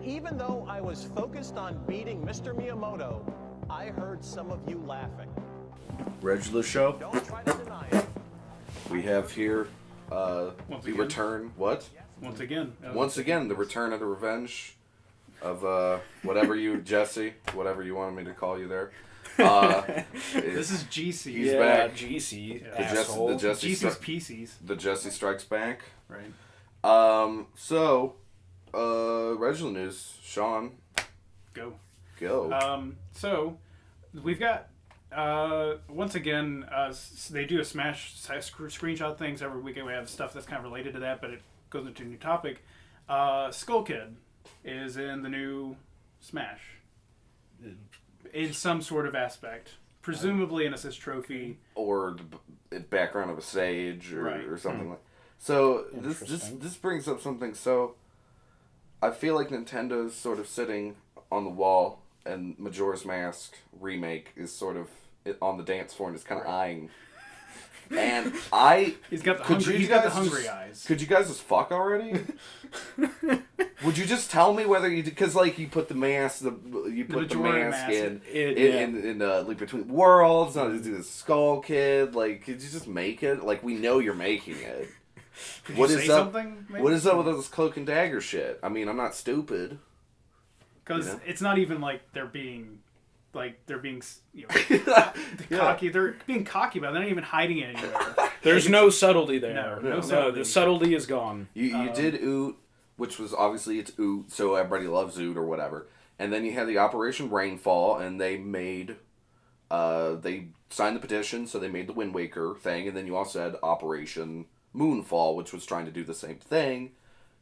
even though I was focused on beating Mr. Miyamoto, I heard some of you laughing. Reggilar show. Don't try to deny it. We have here the again? return. What? Once again. Once again, the return of the revenge of whatever you, Jesse, whatever you wanted me to call you there. This is Jeese. He's back. Jeese. The Jesse Jeese's PCs. The Jesse Strikes Back. Right. Regular news. Sean. Go. Go. We've got, once again, they do a Smash screenshot things every weekend. We have stuff that's kind of related to that, but it goes into a new topic. Skull Kid is in the new Smash. In some sort of aspect. Presumably an assist trophy. Or the background of a sage or something like. So this brings up something. So I feel like Nintendo's sort of sitting on the wall, and Majora's Mask remake is sort of on the dance floor and is kind of eyeing. And he's got the hungry eyes. Could you guys just fuck already? Would you just tell me whether you, because like you put the mask, the mask in like Between Worlds, not to do the Skull Kid. Like, could you just make it? Like, we know you're making it. What is up with this cloak and dagger shit? I mean, I'm not stupid. Because it's not even like they're being cocky. They're being cocky about it. They're not even hiding it anywhere. There's no subtlety there. No subtlety. The subtlety is gone. You did Oot, which was obviously it's Oot, so everybody loves Oot or whatever. And then you had the Operation Rainfall, and they made, they signed the petition, so they made the Wind Waker thing, and then you also had Operation Moonfall, which was trying to do the same thing.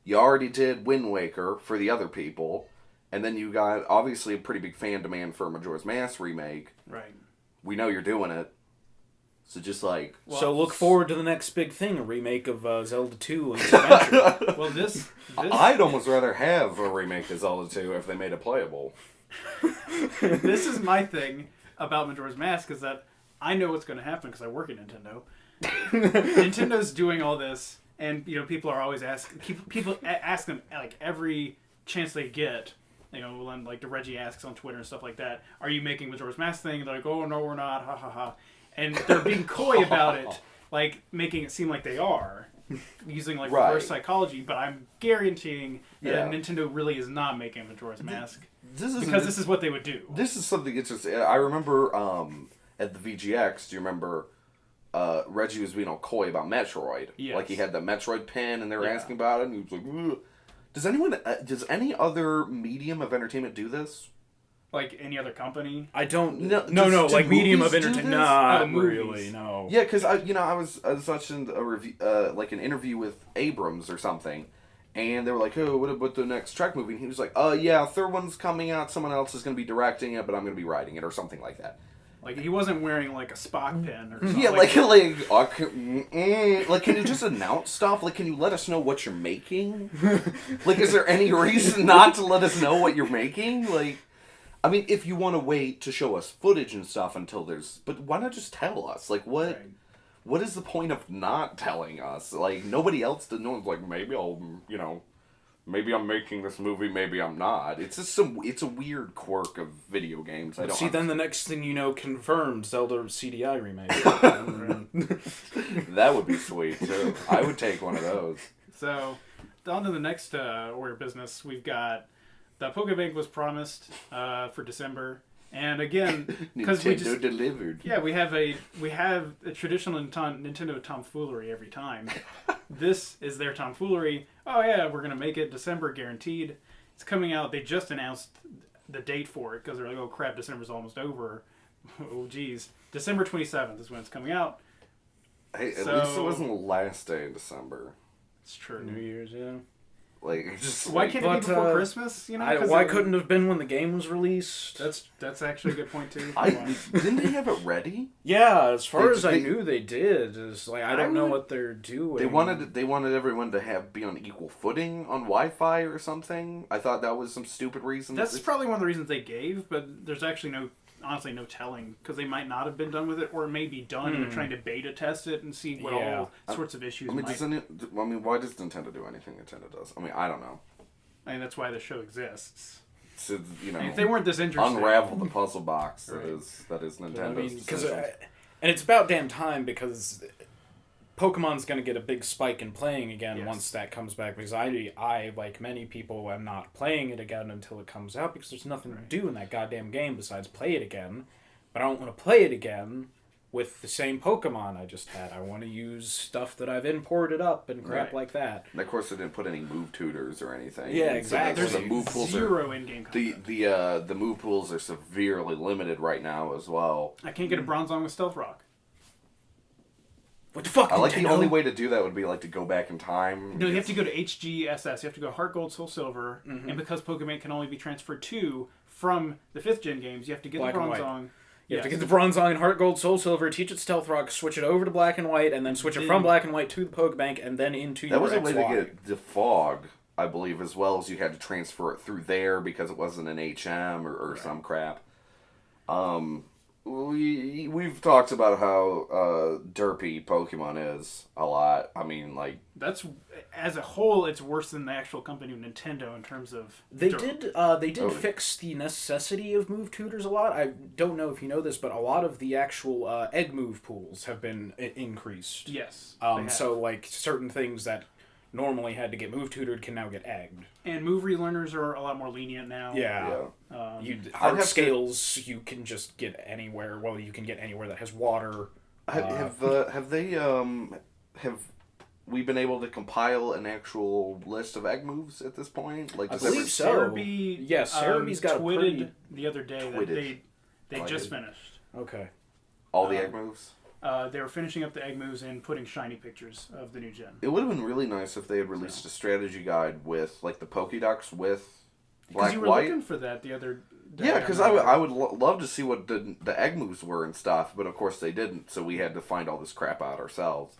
You already did Wind Waker for the other people. And then you got, obviously, a pretty big fan demand for a Majora's Mask remake. Right. We know you're doing it. So just like... So look forward to the next big thing, a remake of Zelda 2 and Adventure. Well, this... I'd almost rather have a remake of Zelda 2 if they made it playable. This is my thing about Majora's Mask, is that I know what's going to happen because I work at Nintendo. Nintendo's doing all this, and people are always asking... People ask them, like, every chance they get... like the Reggie asks on Twitter and stuff like that, are you making Majora's Mask thing? And they're like, oh, no, we're not, ha ha ha. And they're being coy about it, like making it seem like they are, using like reverse psychology, but I'm guaranteeing that Nintendo really is not making Majora's Mask, because this is what they would do. This is something interesting. I remember at the VGX, do you remember Reggie was being all coy about Metroid? Yes. Like he had the Metroid pin and they were asking about it, and he was like, ugh. Does any other medium of entertainment do this? Like any other company? I don't. No, do like medium of movies do entertainment. this? Not Movies. really. No. Yeah, because I was watching a review, like an interview with Abrams or something, and they were like, "Oh, what about the next Trek movie?" And he was like, yeah, third one's coming out. Someone else is going to be directing it, but I'm going to be writing it or something like that." Like he wasn't wearing like a Spock pin or something. Yeah, like can you just announce stuff? Like, can you let us know what you're making? Like, is there any reason not to let us know what you're making? Like, I mean, if you want to wait to show us footage and stuff until there's, but why not just tell us? Like, what? Right. What is the point of not telling us? Like, nobody else did. No one's like, maybe I'll, maybe I'm making this movie, maybe I'm not. It's just it's a weird quirk of video games. I don't see. Then the next thing you know, confirmed Zelda CDI remake. That would be sweet too. I would take one of those. So, on to the next order of business. We've got the Pokebank was promised for December, and again, because we just delivered. Yeah, we have a traditional Nintendo tomfoolery every time. This is their tomfoolery. Oh yeah, we're gonna make it December guaranteed. It's coming out. They just announced the date for it because they're like, oh crap, December's almost over. Oh geez, December 27th is when it's coming out. Hey, at least it wasn't the last day in December. It's true. New Year's, yeah. Like, just why can't it be before Christmas? Why couldn't it have been when the game was released? That's actually a good point too. Didn't they have it ready? Yeah, as far as I knew, they did. It's like I don't know what they're doing. They wanted everyone to be on equal footing on Wi-Fi or something. I thought that was some stupid reason. That's probably one of the reasons they gave, but there's actually honestly no telling, because they might not have been done with it, or it may be done and they're trying to beta test it and see what all sorts of issues. Why does Nintendo do anything Nintendo does? I mean, I don't know. I mean, that's why the show exists. To, you know, And if they weren't this interesting, unravel the puzzle box Right. that is Nintendo's because decision. and it's about damn time because Pokemon's going to get a big spike in playing again once that comes back, because I like many people am not playing it again until it comes out, because there's nothing to do in that goddamn game besides play it again. But I don't want to play it again with the same Pokemon I just had. I want to use stuff that I've imported up and crap like that. And of course, they didn't put any move tutors or anything. Yeah, And exactly. So the move pools zero in-game content. the move pools are severely limited right now as well. I can't get a Bronzong with Stealth Rock. What the fuck? I like Nintendo? the only way to do that would be like to go back in time. No, you have to go to HGSS. You have to go Heart Gold, Soul Silver, and because Pokemon can only be transferred to from the 5th gen games, you have to get Black the and white. Bronzong. You have to get the Bronzong and Heart Gold, Soul Silver, teach it Stealth Rock, switch it over to Black and White, and then switch it from Black and White to the Pokebank, and then into your That was a way to XY. get the fog, I believe, as well as you had to transfer it through there because it wasn't an HM or some crap. We've talked about how derpy Pokemon is a lot. I mean, like, That's, as a whole, it's worse than the actual company of Nintendo in terms of... They derp. did fix the necessity of move tutors a lot. I don't know if you know this, but a lot of the actual egg move pools have been increased. Yes. they have. So like certain things that normally had to get move tutored can now get egged. And move relearners are a lot more lenient now. yeah. Hard have to- scales you can just get anywhere. Well, you can get anywhere that has water. Have we been able to compile an actual list of egg moves at this point? Like, I does believe so. Cerebi, Yeah, Cerebi's got a tweeted pretty... the other day that Tweeted. they Oh, I just did. finished. Okay. all the egg moves? They were finishing up the egg moves and putting shiny pictures of the new gen. It would have been really nice if they had released a strategy guide with, like, the Pokédex with Because Black you were White. looking for that the other day. Yeah, because I would love to see what the egg moves were and stuff, but of course they didn't, so we had to find all this crap out ourselves.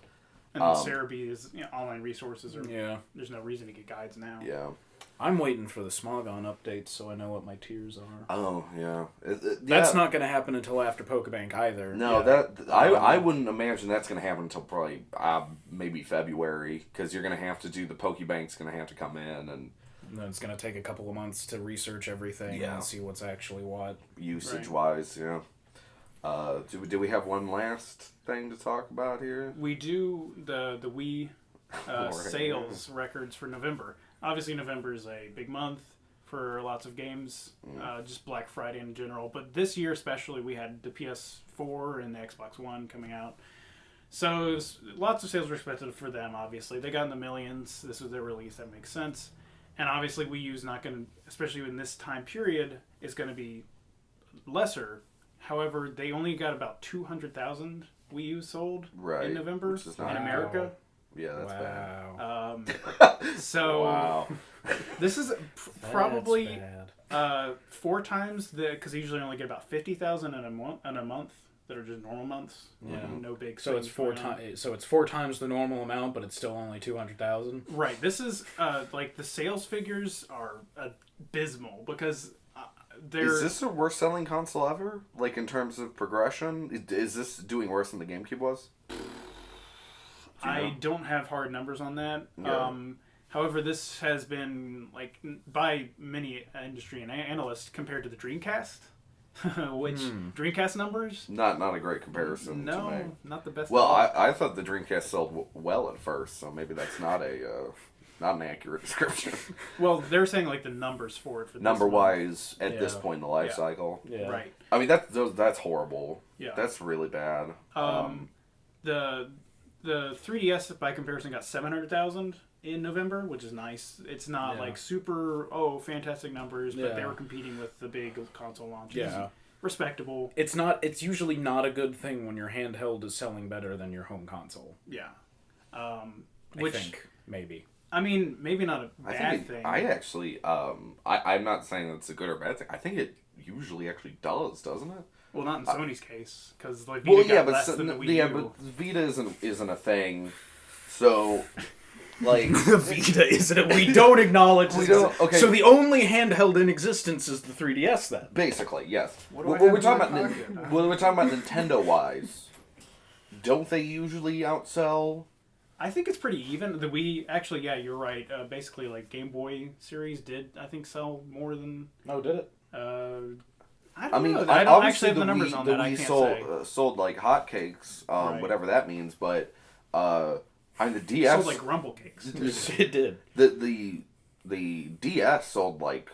And then Cerebi is online resources. Yeah. There's no reason to get guides now. Yeah. I'm waiting for the Smogon updates so I know what my tiers are. Oh, yeah. That's not going to happen until after Pokebank either. No, I wouldn't imagine that's going to happen until probably maybe February, because you're going to have to do the Pokebank's going to have to come in and And then it's going to take a couple of months to research everything and see what's actually what. usage-wise, yeah. Do we have one last thing to talk about here? We do the Wii sales records for November. Obviously, November is a big month for lots of games, just Black Friday in general. But this year especially, we had the PS4 and the Xbox One coming out. So it was, lots of sales were expected for them, obviously. They got in the millions. This was their release. That makes sense. And obviously, Wii U's not going to, especially in this time period, is going to be lesser. However, they only got about 200,000 Wii U sold in November which is not in America. Yeah, that's bad. So Wow. this is probably That's 4 times the, because they usually only get about 50,000 in a month that are just normal months. Yeah. No big. So it's 4 times. So it's 4 times the normal amount, but it's still only 200,000. Right. This is like the sales figures are abysmal because they're. Is this the worst selling console ever? Like in terms of progression, is this doing worse than the GameCube was? I don't have hard numbers on that. Yeah. However, this has been like by many industry and analysts compared to the Dreamcast, which Dreamcast numbers. Not a great comparison. to me. No, not the best. Well, at all. I thought the Dreamcast sold well at first, so maybe that's not an accurate description. Well, they're saying like the numbers for it. For Number this wise, at this Yeah. point in the life Yeah. cycle. Yeah. month. Right. I mean that's horrible. Yeah. That's really bad. The 3DS by comparison got 700,000 in November, which is nice. It's not like super fantastic numbers, but they were competing with the big console launches. Yeah. Respectable. It's usually not a good thing when your handheld is selling better than your home console. Yeah. I Which think maybe. I mean, maybe not a I bad think thing. I actually I'm not saying that's a good or bad thing. I think it usually actually doesn't it? Well, not in Sony's case, because like Well, Vita yeah, got but less than the Wii yeah, U. but Vita isn't a thing. So, like, Vita isn't it? We don't acknowledge. We don't- okay. So the only handheld in existence is the 3DS then. basically, yes. What do I When have we're in talking my about pocket? when we're talking about Nintendo wise, don't they usually outsell I think it's pretty even. The Wii, actually, yeah, you're right. Basically, like Game Boy series did, I think, sell more than. Oh, did it? I don't know. I don't actually have the numbers on that. I can't say. Sold like hotcakes, Right. whatever that means. But I mean, the DS Sold like Rumble Cakes. It did. The DS sold like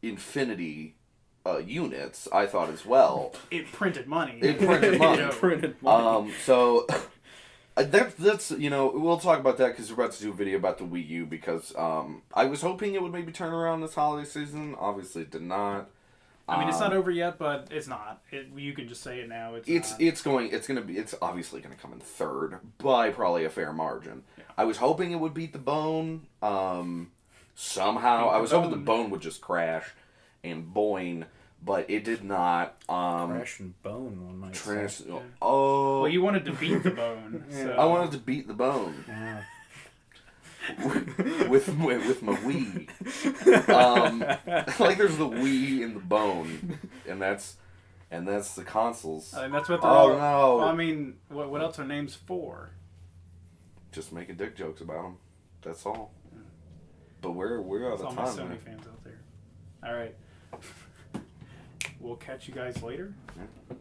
infinity units. I thought as well. It printed money. It printed money. You know. Printed money. So that's we'll talk about that because we're about to do a video about the Wii U because I was hoping it would maybe turn around this holiday season. Obviously, it did not. I mean, it's not over yet, but it's not. You can just say it now. It's obviously going to come in third by probably a fair margin. Yeah. I was hoping it would beat the Bone. Somehow, I was hoping the Bone would just crash and boing, but it did not. Crash and bone, one might say. Yeah. Oh. Well, you wanted to beat the Bone. So. I wanted to beat the Bone. Yeah. with my Wii. Like there's the Wii and the Bone, and that's the consoles. I mean, that's what they're Oh all. no! Well, I mean, what else are names for? Just making dick jokes about them. That's all. But we're out That's all of my time. Sony Man. fans out there. All right. We'll catch you guys later. Yeah.